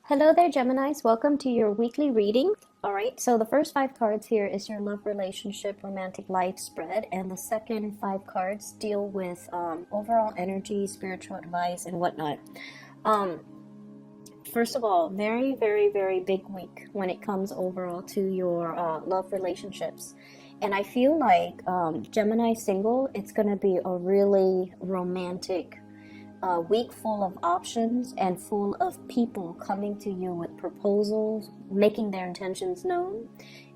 Hello there, Geminis. Welcome to your weekly reading. All right, so the first five cards here is your love, relationship, romantic life spread, and the second five cards deal with overall energy, spiritual advice, and whatnot. Um, First of all, very, very, very big week when it comes overall to your love relationships. And I feel like Gemini single, it's going to be a really romantic a week full of options and full of people coming to you with proposals, making their intentions known,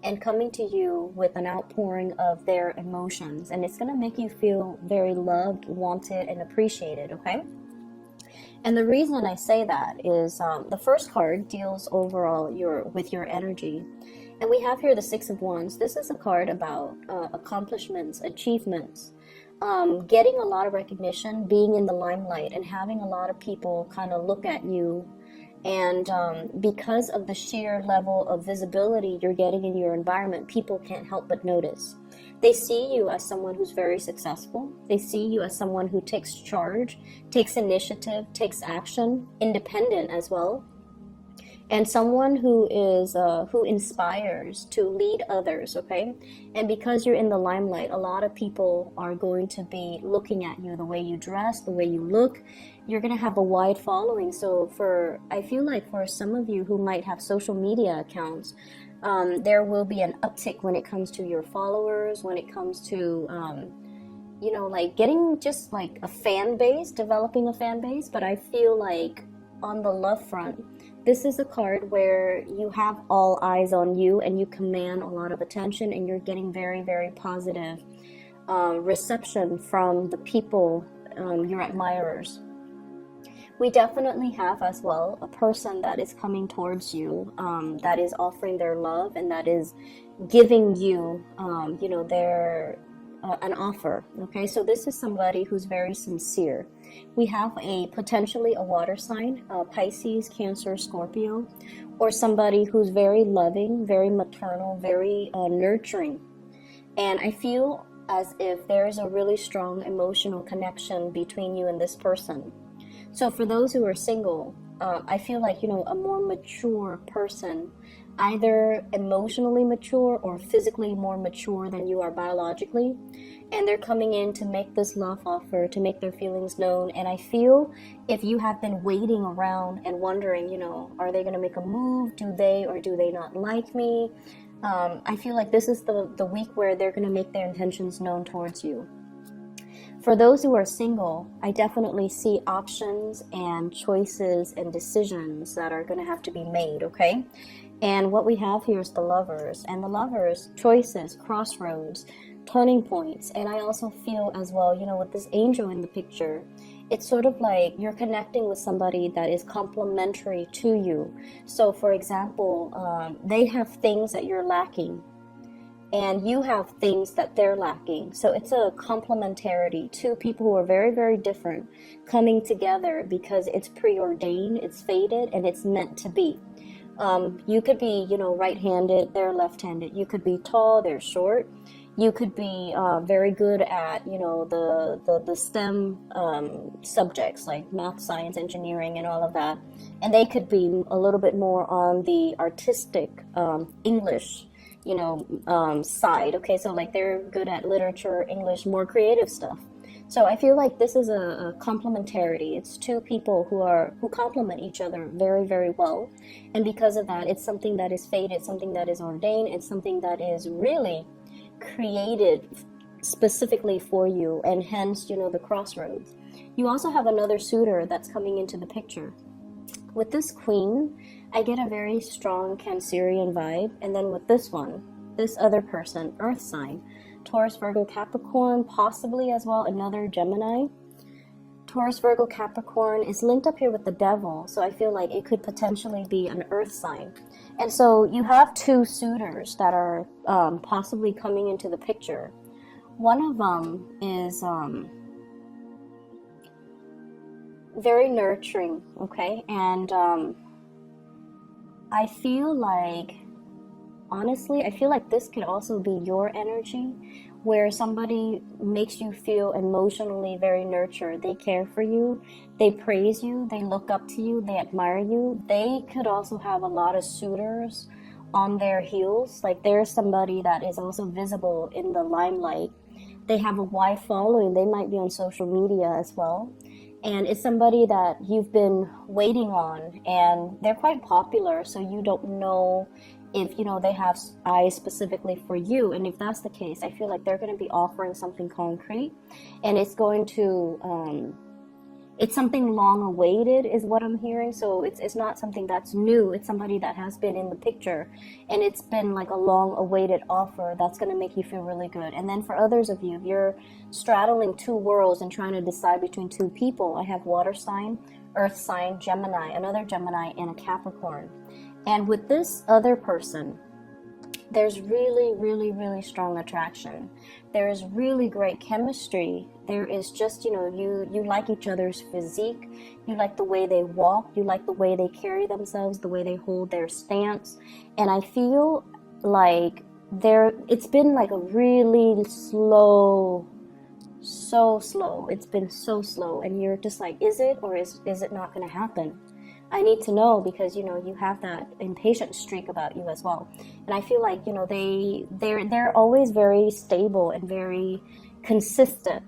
and coming to you with an outpouring of their emotions. And it's going to make you feel very loved, wanted, and appreciated, okay? And the reason I say that is the first card deals overall with your energy. And we have here the Six of Wands. This is a card about accomplishments, achievements, getting a lot of recognition, being in the limelight, and having a lot of people kind of look at you. And because of the sheer level of visibility you're getting in your environment, people can't help but notice. They see you as someone who's very successful. They see you as someone who takes charge, takes initiative, takes action, independent as well, and someone who is who inspires to lead others. Okay, and because you're in the limelight, a lot of people are going to be looking at you, the way you dress, the way you look. You're going to have a wide following. So I feel like for some of you who might have social media accounts, there will be an uptick when it comes to your followers, when it comes to like getting just like a fan base, developing a fan base. But I feel like on the love front, this is a card where you have all eyes on you and you command a lot of attention, and you're getting very, very positive reception from the people, your admirers. We definitely have as well a person that is coming towards you, that is offering their love and that is giving you, their an offer. Okay, so this is somebody who's very sincere. We have potentially a water sign, Pisces, Cancer, Scorpio, or somebody who's very loving, very maternal, very nurturing. And I feel as if there is a really strong emotional connection between you and this person. So for those who are single, I feel like, a more mature person, either emotionally mature or physically more mature than you are biologically, and they're coming in to make this love offer, to make their feelings known. And I feel if you have been waiting around and wondering, are they going to make a move? Do they or do they not like me? I feel like this is the week where they're going to make their intentions known towards you. For those who are single, I definitely see options and choices and decisions that are going to have to be made, okay? And what we have here is the Lovers. And the Lovers, choices, crossroads, turning points. And I also feel as well, with this angel in the picture, it's sort of like you're connecting with somebody that is complementary to you. So, for example, they have things that you're lacking, and you have things that they're lacking. So it's a complementarity. Two people who are very, very different coming together because it's preordained, it's fated, and it's meant to be. You could be, right-handed, they're left-handed. You could be tall, they're short. You could be very good at, the STEM subjects like math, science, engineering, and all of that. And they could be a little bit more on the artistic English side. Okay, so like they're good at literature, English, more creative stuff. So I feel like this is a complementarity. It's two people who complement each other very, very well. And because of that, it's something that is fated, something that is ordained, it's something that is really created specifically for you, and hence, the crossroads. You also have another suitor that's coming into the picture. With this queen, I get a very strong Cancerian vibe. And then with this one, this other person, earth sign, Taurus, Virgo, Capricorn, possibly as well another Gemini. Taurus, Virgo, Capricorn is linked up here with the devil. So I feel like it could potentially be an earth sign. And so you have two suitors that are possibly coming into the picture. One of them is very nurturing, okay? And I feel like, honestly, I feel like this could also be your energy, where somebody makes you feel emotionally very nurtured. They care for you, they praise you, they look up to you, they admire you. They could also have a lot of suitors on their heels. Like there's somebody that is also visible in the limelight. They have a wide following. They might be on social media as well. And it's somebody that you've been waiting on, and they're quite popular, so you don't know if they have eyes specifically for you. And if that's the case, I feel like they're going to be offering something concrete, and it's going to it's something long awaited is what I'm hearing. So it's not something that's new. It's somebody that has been in the picture, and it's been like a long awaited offer that's going to make you feel really good. And then for others of you, if you're straddling two worlds and trying to decide between two people, I have water sign, earth sign, Gemini, another Gemini, and a Capricorn. And with this other person, there's really, really, really strong attraction. There is really great chemistry. There is just, you like each other's physique. You like the way they walk. You like the way they carry themselves, the way they hold their stance. And I feel like it's been like a really slow, so slow. It's been so slow. And you're just like, is it or is it not going to happen? I need to know, because you have that impatient streak about you as well. And I feel like they're always very stable and very consistent.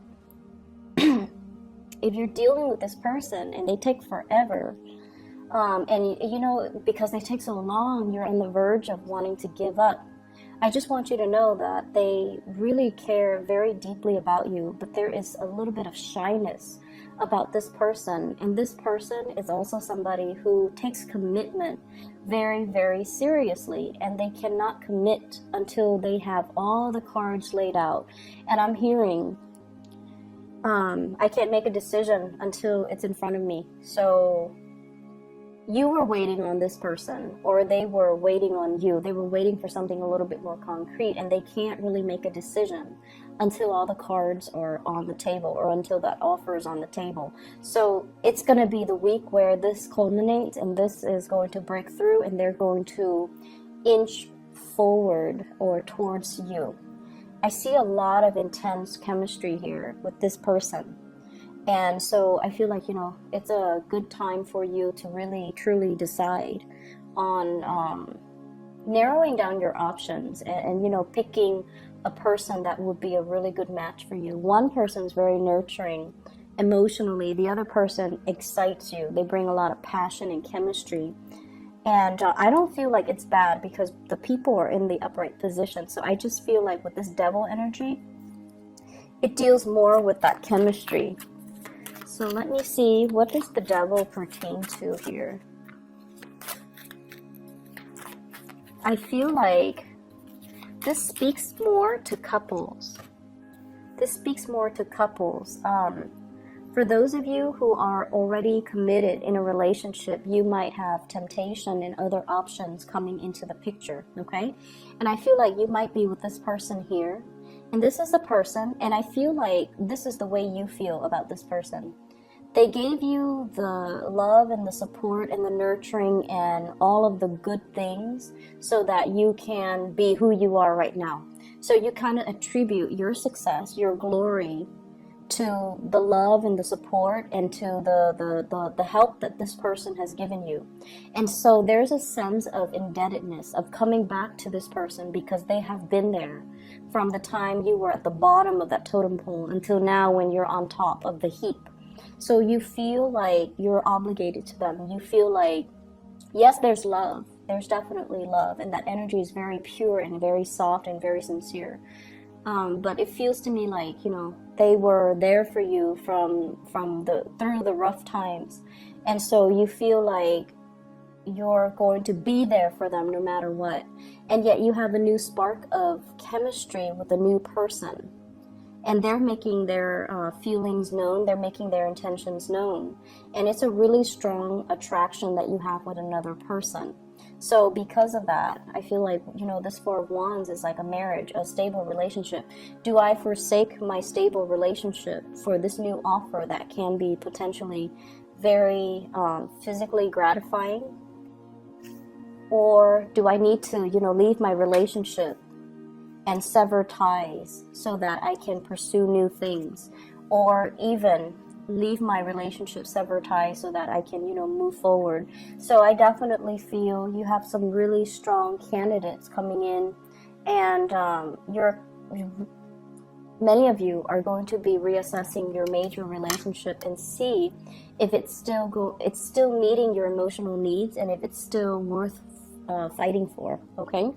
If you're dealing with this person and they take forever, and because they take so long, you're on the verge of wanting to give up. I just want you to know that they really care very deeply about you, but there is a little bit of shyness about this person. And this person is also somebody who takes commitment very, very seriously, and they cannot commit until they have all the cards laid out. And I'm hearing, I can't make a decision until it's in front of me. So you were waiting on this person, or they were waiting on you. They were waiting for something a little bit more concrete, and they can't really make a decision until all the cards are on the table, or until that offer is on the table. So it's going to be the week where this culminates, and this is going to break through, and they're going to inch forward or towards you. I see a lot of intense chemistry here with this person. And so I feel like, it's a good time for you to really, truly decide on narrowing down your options and picking a person that would be a really good match for you. One person is very nurturing emotionally. The other person excites you. They bring a lot of passion and chemistry. And I don't feel like it's bad, because the people are in the upright position. So I just feel like with this devil energy, it deals more with that chemistry. So let me see, what does the devil pertain to here? I feel like this speaks more to couples. This speaks more to couples. For those of you who are already committed in a relationship, you might have temptation and other options coming into the picture, okay? And I feel like you might be with this person here. And this is the person, and I feel like this is the way you feel about this person. They gave you the love and the support and the nurturing and all of the good things so that you can be who you are right now. So you kind of attribute your success, your glory, to the love and the support and to the help that this person has given you. And so there's a sense of indebtedness, of coming back to this person, because they have been there from the time you were at the bottom of that totem pole until now when you're on top of the heap. So you feel like you're obligated to them. You feel like, yes, there's love. There's definitely love. And that energy is very pure and very soft and very sincere. But it feels to me like, they were there for you through the rough times. And so you feel like you're going to be there for them no matter what. And yet you have a new spark of chemistry with a new person. And they're making their feelings known. They're making their intentions known. And it's a really strong attraction that you have with another person. So because of that, I feel like, this Four of Wands is like a marriage, a stable relationship. Do I forsake my stable relationship for this new offer that can be potentially very physically gratifying? Or do I need to, leave my relationship and sever ties so that I can pursue new things, or even leave my relationship, sever ties so that I can, move forward. So I definitely feel you have some really strong candidates coming in, and many of you are going to be reassessing your major relationship and see if it's still meeting your emotional needs, and if it's still worth fighting for. Okay.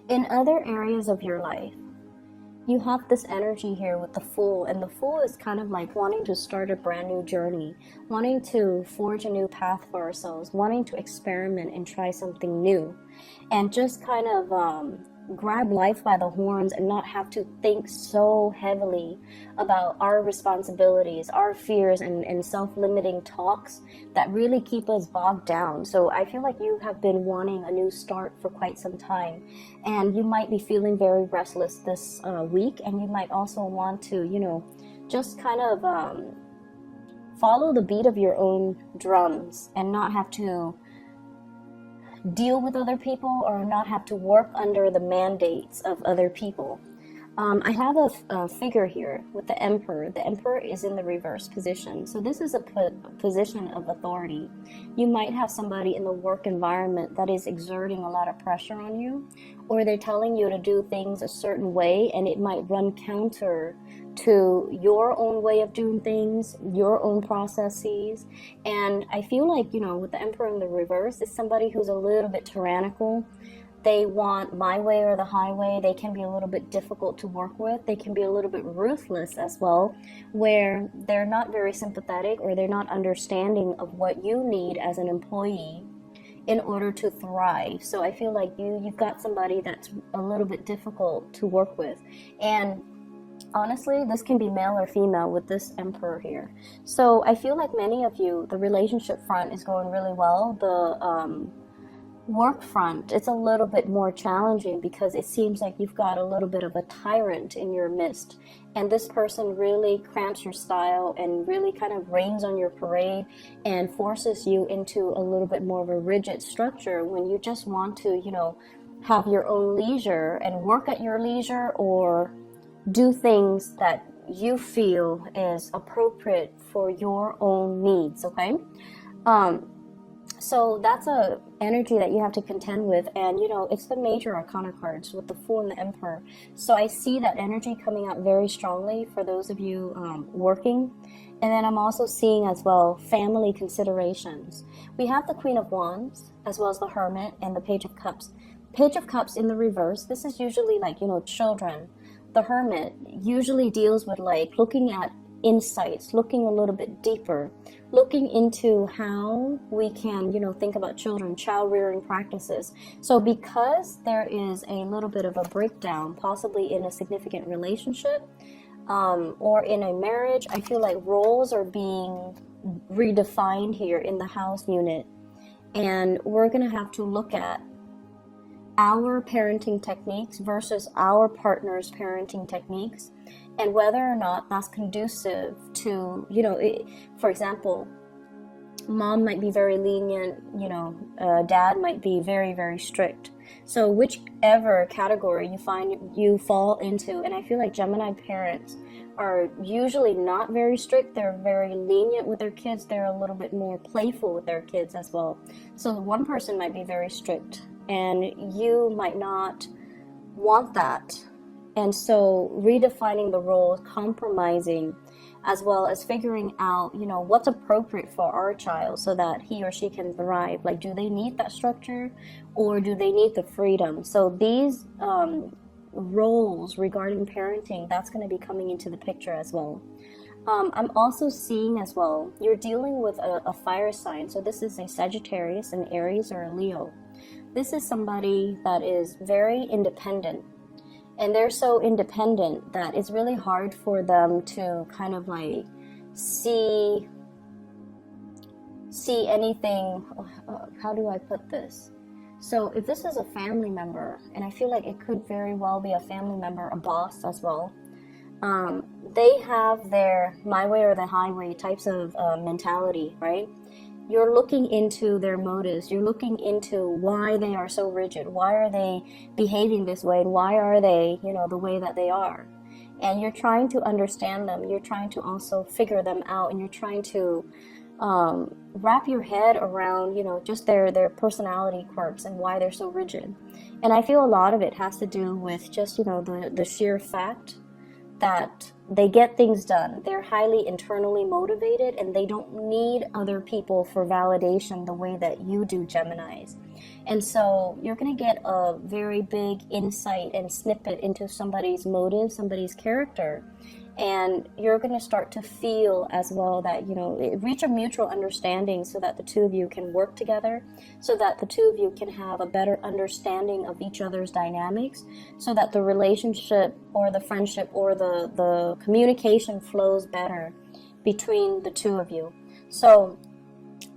In other areas of your life, you have this energy here with the Fool, and the Fool is kind of like wanting to start a brand new journey, wanting to forge a new path for ourselves, wanting to experiment and try something new, and just kind of grab life by the horns and not have to think so heavily about our responsibilities, our fears, and self-limiting talks that really keep us bogged down. So I feel like you have been wanting a new start for quite some time, and you might be feeling very restless this week, and you might also want to, just kind of follow the beat of your own drums and not have to deal with other people, or not have to work under the mandates of other people. I have a figure here with the Emperor. The Emperor is in the reverse position. So this is a position of authority. You might have somebody in the work environment that is exerting a lot of pressure on you, or they're telling you to do things a certain way, and it might run counter to your own way of doing things, your own processes. And I feel like, with the Emperor in the reverse, it's somebody who's a little bit tyrannical. They want my way or the highway. They can be a little bit difficult to work with. They can be a little bit ruthless as well, where they're not very sympathetic, or they're not understanding of what you need as an employee in order to thrive. So I feel like you've got somebody that's a little bit difficult to work with. And honestly, this can be male or female with this Emperor here. So I feel like many of you, the relationship front is going really well. The work front, it's a little bit more challenging, because it seems like you've got a little bit of a tyrant in your midst, and this person really cramps your style and really kind of rains on your parade and forces you into a little bit more of a rigid structure, when you just want to, have your own leisure and work at your leisure, or do things that you feel is appropriate for your own needs. Okay. So that's a energy that you have to contend with, and it's the major arcana cards with the Fool and the Emperor. So I see that energy coming out very strongly for those of you working. And then I'm also seeing as well family considerations. We have the Queen of Wands, as well as the Hermit and the Page of Cups. Page of Cups in the reverse, this is usually like, children. The Hermit usually deals with like looking at insights, looking a little bit deeper, looking into how we can, think about children, child rearing practices. So because there is a little bit of a breakdown, possibly in a significant relationship, or in a marriage, I feel like roles are being redefined here in the house unit. And we're going to have to look at our parenting techniques versus our partner's parenting techniques, and whether or not that's conducive to, for example, mom might be very lenient, dad might be very, very strict. So whichever category you fall into, and I feel like Gemini parents are usually not very strict. They're very lenient with their kids. They're a little bit more playful with their kids as well. So one person might be very strict, and you might not want that. And so redefining the roles, compromising, as well as figuring out, what's appropriate for our child so that he or she can thrive. Like, do they need that structure, or do they need the freedom? So these roles regarding parenting, that's going to be coming into the picture as well. I'm also seeing as well, you're dealing with a fire sign. So this is a Sagittarius, an Aries, or a Leo. This is somebody that is very independent. And they're so independent that it's really hard for them to kind of like see anything. How do I put this? So if this is a family member, and I feel like it could very well be a family member, a boss as well, they have their my way or the highway types of mentality, right? you're looking into their motives. You're looking into why they are so rigid. Why are they behaving this way? And why are they, you know, the way that they are? And you're trying to understand them. You're trying to also figure them out. And you're trying to wrap your head around, you know, just their personality quirks and why they're so rigid. And I feel a lot of it has to do with just, you know, the sheer fact that they get things done. They're highly internally motivated and they don't need other people for validation the way that you do, Geminis. And so you're going to get a very big insight and snippet into somebody's motive, somebody's character. And you're going to start to feel as well that, you know, reach a mutual understanding so that the two of you can work together, so that the two of you can have a better understanding of each other's dynamics, so that the relationship or the friendship or the communication flows better between the two of you. So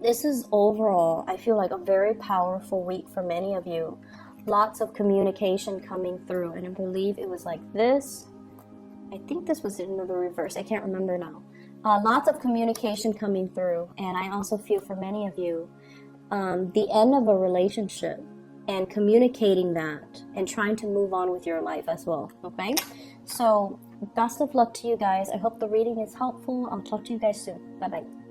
this is overall, I feel like, a very powerful week for many of you. Lots of communication coming through. And I believe it was like this. I think this was in the reverse. I can't remember now. Lots of communication coming through. And I also feel for many of you, the end of a relationship and communicating that and trying to move on with your life as well. Okay? So best of luck to you guys. I hope the reading is helpful. I'll talk to you guys soon. Bye-bye.